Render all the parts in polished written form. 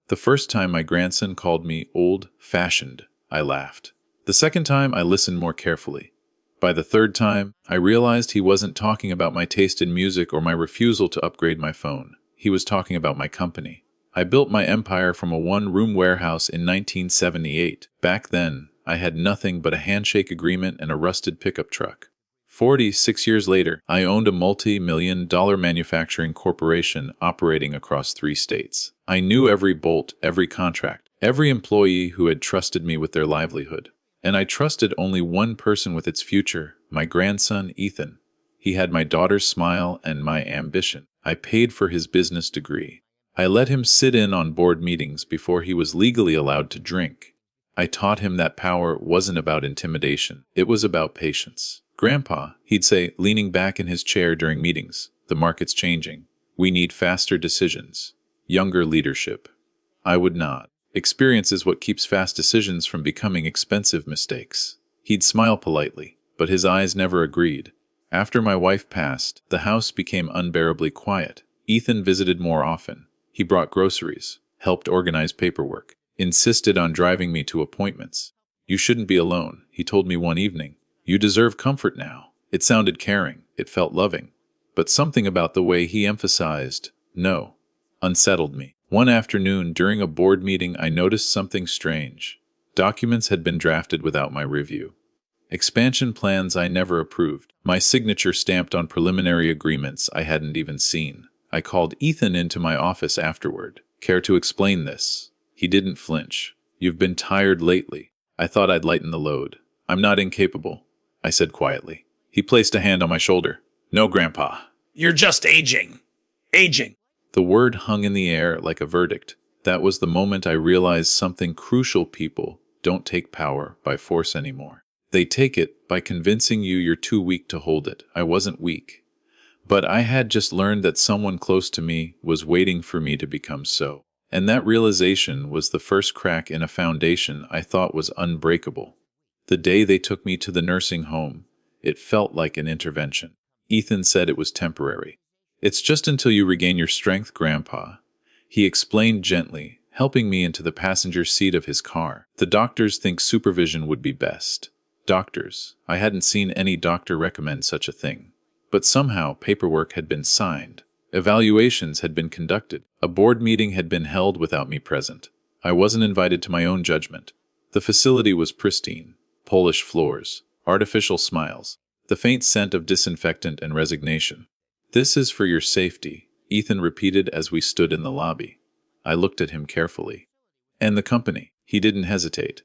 The first time my grandson called me old-fashioned, I laughed. The second time, I listened more carefully. By the third time, I realized he wasn't talking about my taste in music or my refusal to upgrade my phone. He was talking about my company. I built my empire from a one-room warehouse in 1978. Back then, I had nothing but a handshake agreement and a rusted pickup truck. 46 years later, I owned a multi-million-dollar manufacturing corporation operating across 3 states. I knew every bolt, every contract, every employee who had trusted me with their livelihood. And I trusted only one person with its future, my grandson, Ethan. He had my daughter's smile and my ambition. I paid for his business degree. I let him sit in on board meetings before he was legally allowed to drink. I taught him that power wasn't about intimidation. It was about patience. "Grandpa," he'd say, leaning back in his chair during meetings, "the market's changing. We need faster decisions. Younger leadership." I would nod. Experience is what keeps fast decisions from becoming expensive mistakes. He'd smile politely, but his eyes never agreed. After my wife passed, the house became unbearably quiet. Ethan visited more often. He brought groceries, helped organize paperwork, insisted on driving me to appointments. "You shouldn't be alone," he told me one evening. "You deserve comfort now." It sounded caring. It felt loving. But something about the way he emphasized "no" unsettled me. One afternoon during a board meeting, I noticed something strange. Documents had been drafted without my review. Expansion plans I never approved. My signature stamped on preliminary agreements I hadn't even seen. I called Ethan into my office afterward. "Care to explain this?" He didn't flinch. "You've been tired lately." I thought I'd lighten the load. "I'm not incapable," I said quietly. He placed a hand on my shoulder. "No, Grandpa. You're just aging. Aging." The word hung in the air like a verdict. That was the moment I realized something crucial: people don't take power by force anymore. They take it by convincing you you're too weak to hold it. I wasn't weak. But I had just learned that someone close to me was waiting for me to become so. And that realization was the first crack in a foundation I thought was unbreakable. The day they took me to the nursing home, it felt like an intervention. Ethan said it was temporary. "It's just until you regain your strength, Grandpa," he explained gently, helping me into the passenger seat of his car. "The doctors think supervision would be best." Doctors. I hadn't seen any doctor recommend such a thing. But somehow paperwork had been signed. Evaluations had been conducted. A board meeting had been held without me present. I wasn't invited to my own judgment. The facility was pristine. Polished floors, artificial smiles, the faint scent of disinfectant and resignation. "This is for your safety," Ethan repeated as we stood in the lobby. I looked at him carefully. "And the company?" He didn't hesitate.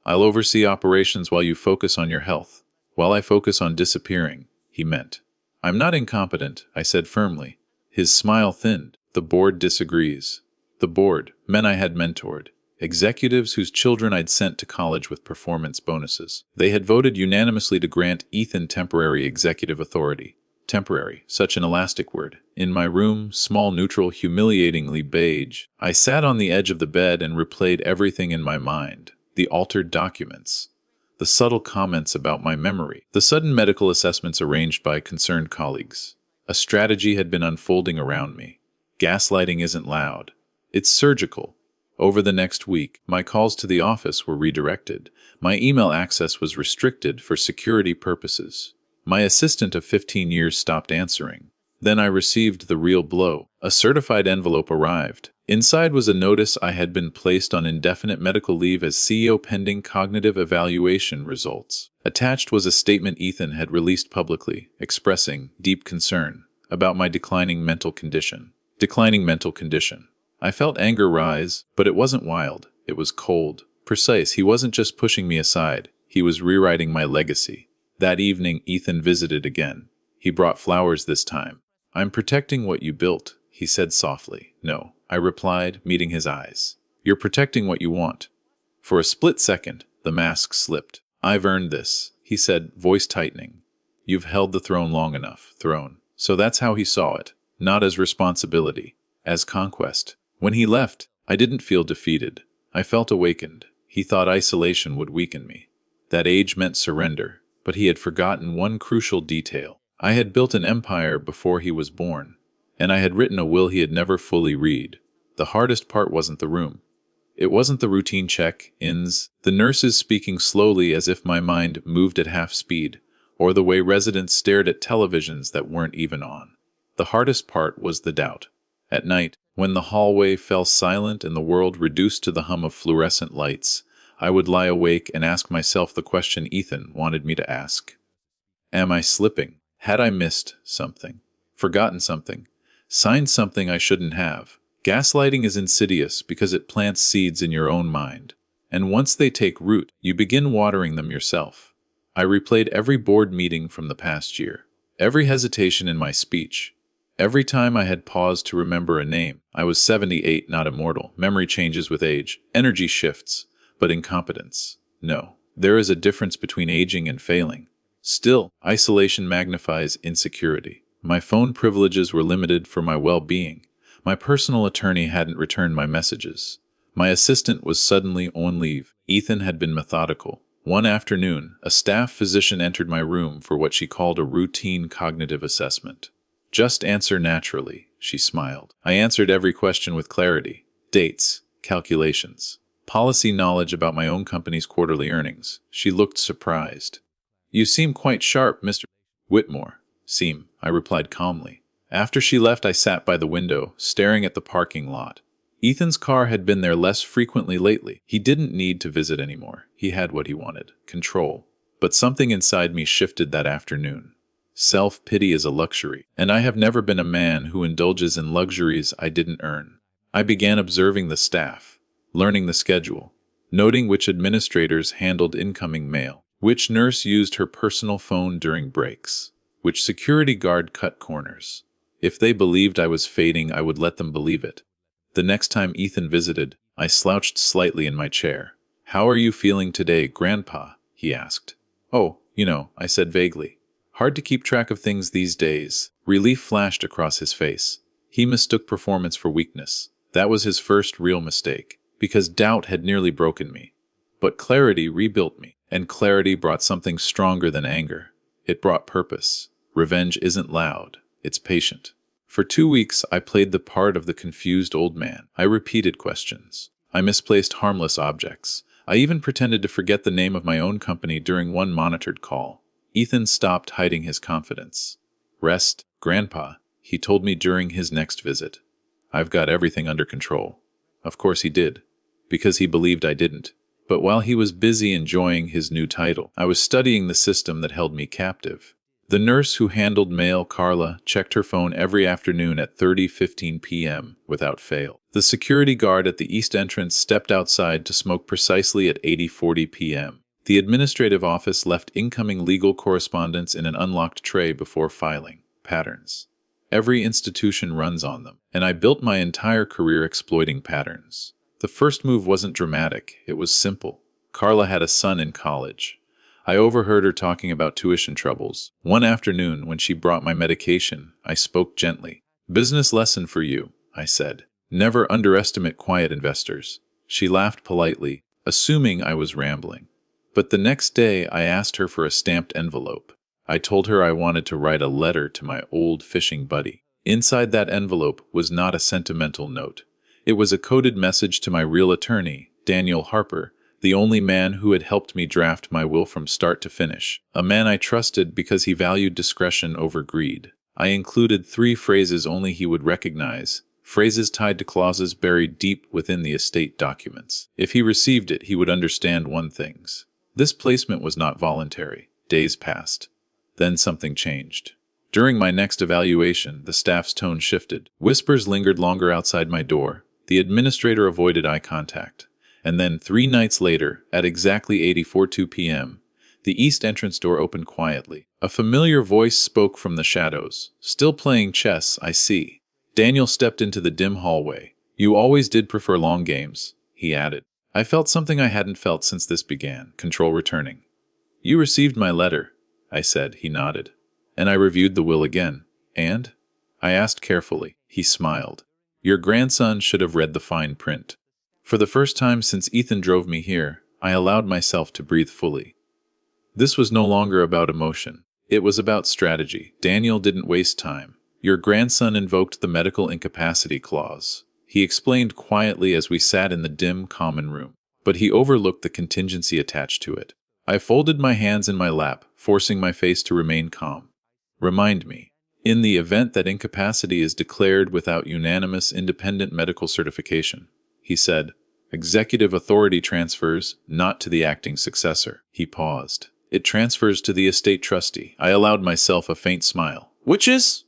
"I'll oversee operations while you focus on your health." "While I focus on disappearing," he meant. "I'm not incompetent," I said firmly. His smile thinned. "The board disagrees." The board, men I had mentored. Executives whose children I'd sent to college with performance bonuses. They had voted unanimously to grant Ethan temporary executive authority. Temporary, such an elastic word. In my room, small, neutral, humiliatingly beige, I sat on the edge of the bed and replayed everything in my mind. The altered documents, the subtle comments about my memory, the sudden medical assessments arranged by concerned colleagues. A strategy had been unfolding around me. Gaslighting isn't loud. It's surgical. Over the next week, my calls to the office were redirected. My email access was restricted for security purposes. My assistant of 15 years stopped answering. Then I received the real blow. A certified envelope arrived. Inside was a notice I had been placed on indefinite medical leave as CEO pending cognitive evaluation results. Attached was a statement Ethan had released publicly, expressing deep concern about my declining mental condition. Declining mental condition. I felt anger rise, but it wasn't wild. It was cold, precise. He wasn't just pushing me aside. He was rewriting my legacy. That evening, Ethan visited again. He brought flowers this time. "I'm protecting what you built," he said softly. "No," I replied, meeting his eyes. "You're protecting what you want." For a split second, the mask slipped. "I've earned this," he said, voice tightening. "You've held the throne long enough." Throne. So that's how he saw it. Not as responsibility, as conquest. When he left, I didn't feel defeated. I felt awakened. He thought isolation would weaken me. That age meant surrender. But he had forgotten one crucial detail. I had built an empire before he was born, and I had written a will he had never fully read. The hardest part wasn't the room. It wasn't the routine check-ins, the nurses speaking slowly as if my mind moved at half speed, or the way residents stared at televisions that weren't even on. The hardest part was the doubt. At night, when the hallway fell silent and the world reduced to the hum of fluorescent lights, I would lie awake and ask myself the question Ethan wanted me to ask. Am I slipping? Had I missed something? Forgotten something? Signed something I shouldn't have? Gaslighting is insidious because it plants seeds in your own mind, and once they take root, you begin watering them yourself. I replayed every board meeting from the past year, every hesitation in my speech, every time I had paused to remember a name. I was 78, not immortal. Memory changes with age, energy shifts, but incompetence, no. There is a difference between aging and failing. Still, isolation magnifies insecurity. My phone privileges were limited for my well-being. My personal attorney hadn't returned my messages. My assistant was suddenly on leave. Ethan had been methodical. One afternoon, a staff physician entered my room for what she called a routine cognitive assessment. Just answer naturally, she smiled. I answered every question with clarity. Dates, calculations, policy knowledge about my own company's quarterly earnings. She looked surprised. You seem quite sharp, Mr. Whitmore. Seem, I replied calmly. After she left, I sat by the window, staring at the parking lot. Ethan's car had been there less frequently lately. He didn't need to visit anymore. He had what he wanted, control. But something inside me shifted that afternoon. Self-pity is a luxury, and I have never been a man who indulges in luxuries I didn't earn. I began observing the staff, learning the schedule, noting which administrators handled incoming mail, which nurse used her personal phone during breaks, which security guard cut corners. If they believed I was fading, I would let them believe it. The next time Ethan visited, I slouched slightly in my chair. How are you feeling today, Grandpa? He asked. Oh, I said vaguely. Hard to keep track of things these days. Relief flashed across his face. He mistook performance for weakness. That was his first real mistake, because doubt had nearly broken me. But clarity rebuilt me, and clarity brought something stronger than anger. It brought purpose. Revenge isn't loud. It's patient. For 2 weeks, I played the part of the confused old man. I repeated questions. I misplaced harmless objects. I even pretended to forget the name of my own company during one monitored call. Ethan stopped hiding his confidence. Rest, Grandpa, he told me during his next visit. I've got everything under control. Of course he did, because he believed I didn't. But while he was busy enjoying his new title, I was studying the system that held me captive. The nurse who handled mail, Carla, checked her phone every afternoon at 30:15 p.m. without fail. The security guard at the east entrance stepped outside to smoke precisely at 80:40 p.m. The administrative office left incoming legal correspondence in an unlocked tray before filing. Patterns. Every institution runs on them, and I built my entire career exploiting patterns. The first move wasn't dramatic, it was simple. Carla had a son in college. I overheard her talking about tuition troubles. One afternoon, when she brought my medication, I spoke gently. Business lesson for you, I said. Never underestimate quiet investors. She laughed politely, assuming I was rambling. But the next day, I asked her for a stamped envelope. I told her I wanted to write a letter to my old fishing buddy. Inside that envelope was not a sentimental note. It was a coded message to my real attorney, Daniel Harper, the only man who had helped me draft my will from start to finish, a man I trusted because he valued discretion over greed. I included 3 phrases only he would recognize, phrases tied to clauses buried deep within the estate documents. If he received it, he would understand one thing. This placement was not voluntary. Days passed. Then something changed. During my next evaluation, the staff's tone shifted. Whispers lingered longer outside my door. The administrator avoided eye contact. And then 3 nights later, at exactly 80:42 p.m., the east entrance door opened quietly. A familiar voice spoke from the shadows. Still playing chess, I see. Daniel stepped into the dim hallway. You always did prefer long games, he added. I felt something I hadn't felt since this began, control returning. You received my letter, I said. He nodded. And I reviewed the will again. And? I asked carefully. He smiled. Your grandson should have read the fine print. For the first time since Ethan drove me here, I allowed myself to breathe fully. This was no longer about emotion. It was about strategy. Daniel didn't waste time. Your grandson invoked the medical incapacity clause. he explained quietly as we sat in the dim common room. But he overlooked the contingency attached to it. I folded my hands in my lap, forcing my face to remain calm. Remind me, in the event that incapacity is declared without unanimous independent medical certification, he said, executive authority transfers not to the acting successor. He paused. It transfers to the estate trustee. I allowed myself a faint smile. Which is?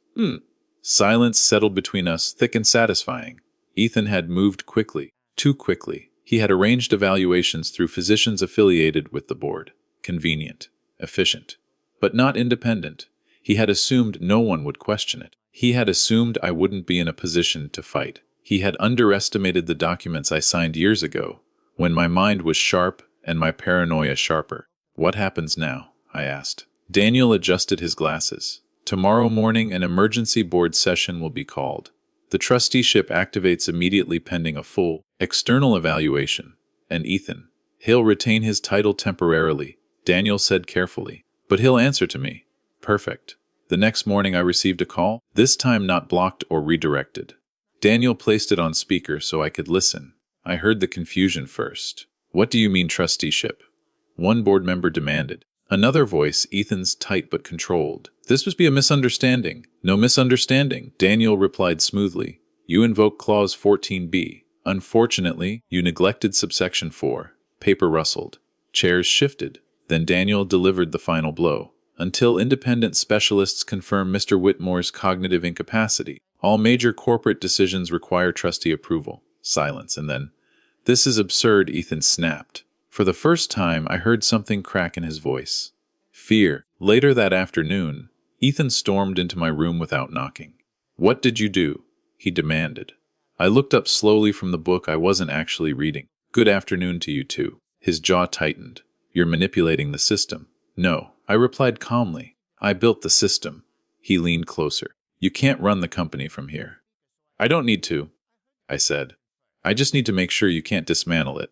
Silence settled between us, thick and satisfying. Ethan had moved quickly, too quickly. He had arranged evaluations through physicians affiliated with the board. Convenient, efficient, but not independent. He had assumed no one would question it. He had assumed I wouldn't be in a position to fight. He had underestimated the documents I signed years ago, when my mind was sharp and my paranoia sharper. What happens now? I asked. Daniel adjusted his glasses. Tomorrow morning, an emergency board session will be called. The trusteeship activates immediately pending a full, external evaluation. And Ethan, he'll retain his title temporarily, Daniel said carefully. But he'll answer to me. Perfect. The next morning I received a call, this time not blocked or redirected. Daniel placed it on speaker so I could listen. I heard the confusion first. What do you mean trusteeship? One board member demanded. Another voice, Ethan's tight but controlled. This must be a misunderstanding. No misunderstanding, Daniel replied smoothly. You invoke Clause 14b. Unfortunately, you neglected subsection 4. Paper rustled. Chairs shifted. Then Daniel delivered the final blow. Until independent specialists confirm Mr. Whitmore's cognitive incapacity, all major corporate decisions require trustee approval. Silence, and then, this is absurd, Ethan snapped. For the first time, I heard something crack in his voice. Fear. Later that afternoon, Ethan stormed into my room without knocking. What did you do? He demanded. I looked up slowly from the book I wasn't actually reading. Good afternoon to you too. His jaw tightened. You're manipulating the system. No, I replied calmly. I built the system. He leaned closer. You can't run the company from here. I don't need to, I said. I just need to make sure you can't dismantle it.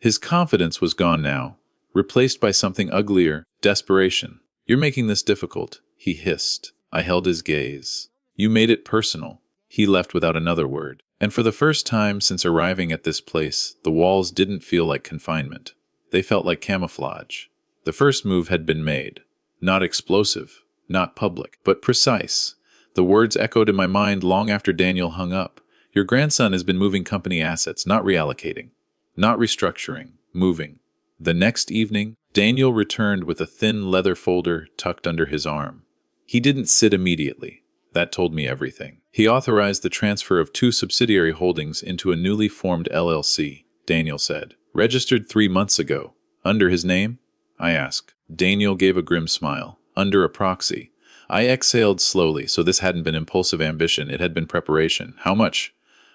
His confidence was gone now, replaced by something uglier, desperation. You're making this difficult, he hissed. I held his gaze. You made it personal. He left without another word. And for the first time since arriving at this place, the walls didn't feel like confinement. They felt like camouflage. The first move had been made. Not explosive, not public, but precise. The words echoed in my mind long after Daniel hung up. Your grandson has been moving company assets, not reallocating. Not restructuring, moving. The next evening, Daniel returned with a thin leather folder tucked under his arm. He didn't sit immediately. That told me everything. He authorized the transfer of 2 subsidiary holdings into a newly formed LLC, Daniel said. Registered 3 months ago. Under his name? I asked. Daniel gave a grim smile. Under a proxy. I exhaled slowly, so this hadn't been impulsive ambition, it had been preparation. How much?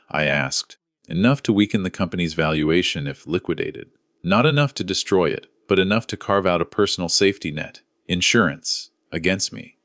I asked. Enough to weaken the company's valuation if liquidated. Not enough to destroy it, but enough to carve out a personal safety net. Insurance. Against me.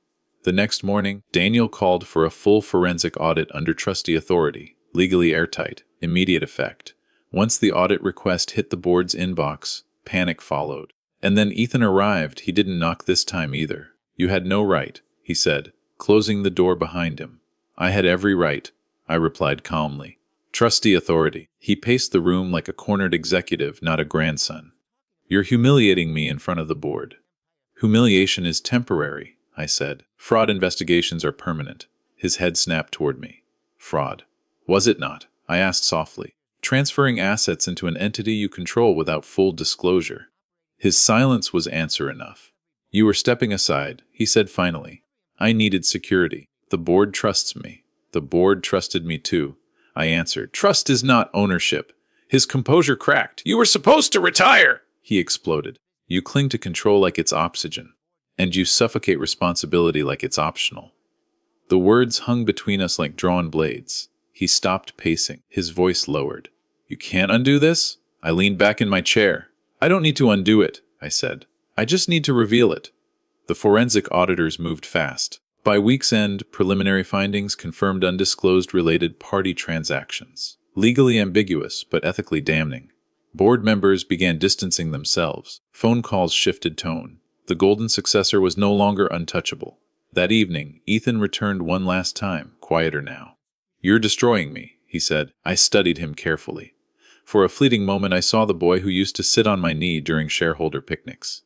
The next morning, Daniel called for a full forensic audit under trustee authority, legally airtight, immediate effect. Once the audit request hit the board's inbox, panic followed. And then Ethan arrived. He didn't knock this time either. You had no right, he said, closing the door behind him. I had every right, I replied calmly. Trustee authority. He paced the room like a cornered executive, not a grandson. You're humiliating me in front of the board. Humiliation is temporary, I said. Fraud investigations are permanent. His head snapped toward me. Fraud. Was it not? I asked softly. Transferring assets into an entity you control without full disclosure. His silence was answer enough. You were stepping aside, he said finally. I needed security. The board trusts me. The board trusted me too. I answered. Trust is not ownership. His composure cracked. You were supposed to retire, he exploded. You cling to control like it's oxygen, and you suffocate responsibility like it's optional. The words hung between us like drawn blades. He stopped pacing, his voice lowered. You can't undo this? I leaned back in my chair. I don't need to undo it, I said. I just need to reveal it. The forensic auditors moved fast. By week's end, preliminary findings confirmed undisclosed related party transactions. Legally ambiguous, but ethically damning. Board members began distancing themselves. Phone calls shifted tone. The golden successor was no longer untouchable. That evening, Ethan returned one last time, quieter now. You're destroying me, he said. I studied him carefully. For a fleeting moment I saw the boy who used to sit on my knee during shareholder picnics.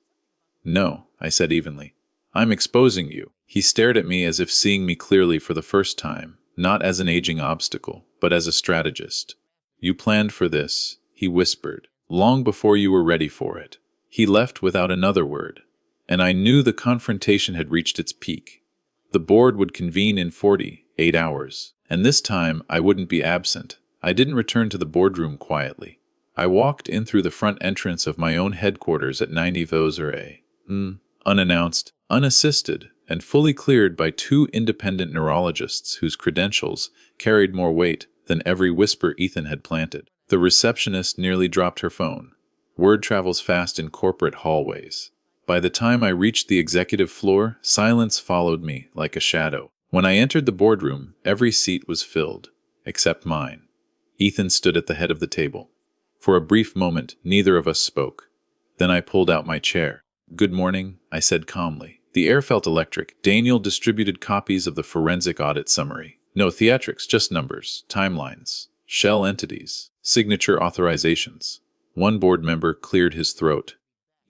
No, I said evenly. I'm exposing you. He stared at me as if seeing me clearly for the first time, not as an aging obstacle, but as a strategist. You planned for this, he whispered, long before you were ready for it. He left without another word, and I knew the confrontation had reached its peak. The board would convene in 48 hours, and this time I wouldn't be absent. I didn't return to the boardroom quietly. I walked in through the front entrance of my own headquarters at 90 Vosere, unannounced, unassisted, and fully cleared by two independent neurologists whose credentials carried more weight than every whisper Ethan had planted. The receptionist nearly dropped her phone. Word travels fast in corporate hallways. By the time I reached the executive floor, silence followed me like a shadow. When I entered the boardroom, every seat was filled, except mine. Ethan stood at the head of the table. For a brief moment, neither of us spoke. Then I pulled out my chair. Good morning, I said calmly. The air felt electric. Daniel distributed copies of the forensic audit summary. No theatrics, just numbers, timelines, shell entities, signature authorizations. One board member cleared his throat.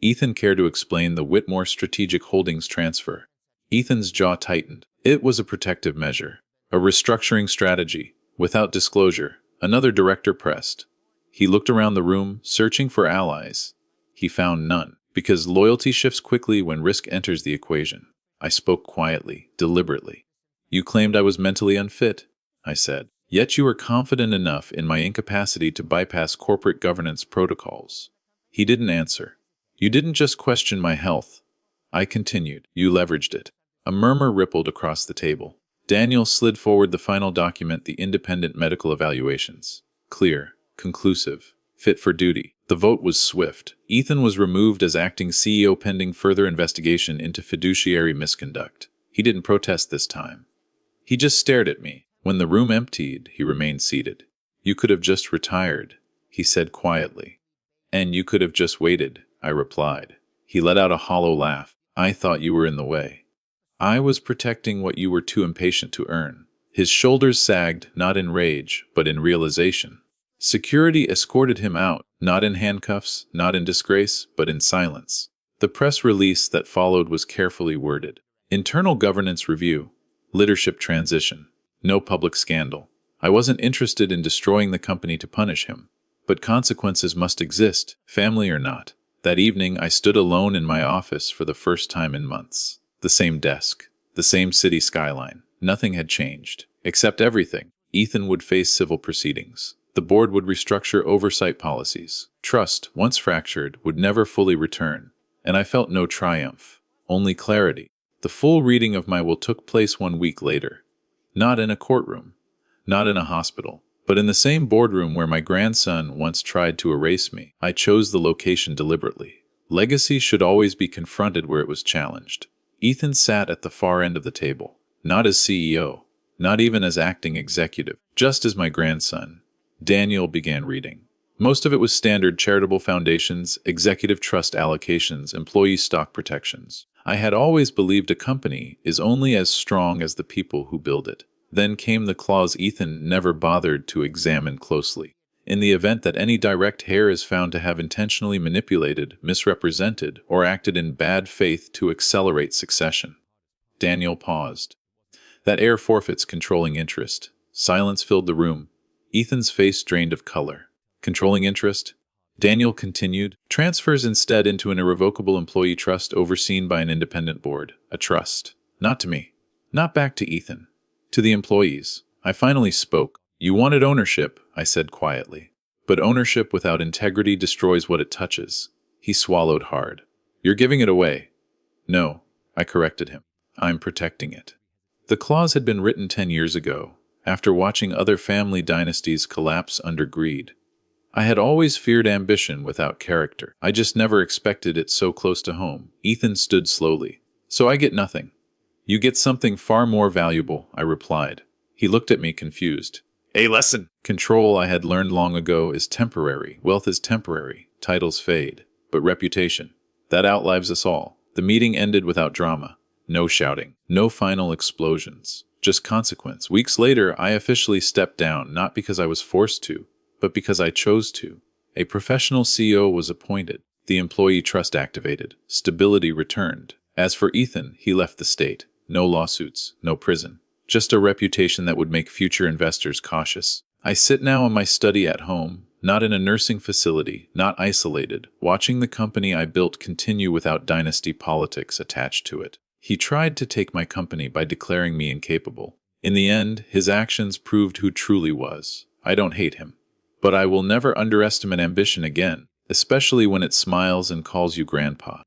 Ethan cared to explain the Whitmore Strategic Holdings transfer. Ethan's jaw tightened. It was a protective measure, a restructuring strategy. Without disclosure, another director pressed. He looked around the room, searching for allies. He found none, because loyalty shifts quickly when risk enters the equation. I spoke quietly, deliberately. You claimed I was mentally unfit, I said. Yet you were confident enough in my incapacity to bypass corporate governance protocols. He didn't answer. You didn't just question my health. I continued. You leveraged it. A murmur rippled across the table. Daniel slid forward the final document, the independent medical evaluations. Clear, conclusive, fit for duty. The vote was swift. Ethan was removed as acting CEO pending further investigation into fiduciary misconduct. He didn't protest this time. He just stared at me. When the room emptied, he remained seated. You could have just retired, he said quietly. And you could have just waited, I replied. He let out a hollow laugh. I thought you were in the way. I was protecting what you were too impatient to earn. His shoulders sagged, not in rage, but in realization. Security escorted him out, not in handcuffs, not in disgrace, but in silence. The press release that followed was carefully worded. Internal governance review. Leadership transition. No public scandal. I wasn't interested in destroying the company to punish him. But consequences must exist, family or not. That evening, I stood alone in my office for the first time in months. The same desk, the same city skyline. Nothing had changed, except everything. Ethan would face civil proceedings. The board would restructure oversight policies. Trust, once fractured, would never fully return. And I felt no triumph, only clarity. The full reading of my will took place 1 week later. Not in a courtroom, not in a hospital, but in the same boardroom where my grandson once tried to erase me. I chose the location deliberately. Legacy should always be confronted where it was challenged. Ethan sat at the far end of the table, not as CEO, not even as acting executive, just as my grandson. Daniel began reading. Most of it was standard charitable foundations, executive trust allocations, employee stock protections. I had always believed a company is only as strong as the people who build it. Then came the clause Ethan never bothered to examine closely. In the event that any direct heir is found to have intentionally manipulated, misrepresented, or acted in bad faith to accelerate succession. Daniel paused. That heir forfeits controlling interest. Silence filled the room. Ethan's face drained of color. Controlling interest? Daniel continued. Transfers instead into an irrevocable employee trust overseen by an independent board. A trust. Not to me. Not back to Ethan. To the employees. I finally spoke. You wanted ownership, I said quietly. But ownership without integrity destroys what it touches. He swallowed hard. You're giving it away. No, I corrected him. I'm protecting it. The clause had been written 10 years ago, after watching other family dynasties collapse under greed. I had always feared ambition without character. I just never expected it so close to home. Ethan stood slowly. So I get nothing. You get something far more valuable, I replied. He looked at me confused. A lesson. Control, I had learned long ago, is temporary. Wealth is temporary. Titles fade. But reputation, that outlives us all. The meeting ended without drama. No shouting. No final explosions. just consequence. Weeks later, I officially stepped down, not because I was forced to, but because I chose to. A professional CEO was appointed. The employee trust activated. Stability returned. As for Ethan, he left the state. No lawsuits, no prison. Just a reputation that would make future investors cautious. I sit now in my study at home, not in a nursing facility, not isolated, watching the company I built continue without dynasty politics attached to it. He tried to take my company by declaring me incapable. In the end, his actions proved who truly was. I don't hate him. But I will never underestimate ambition again, especially when it smiles and calls you grandpa.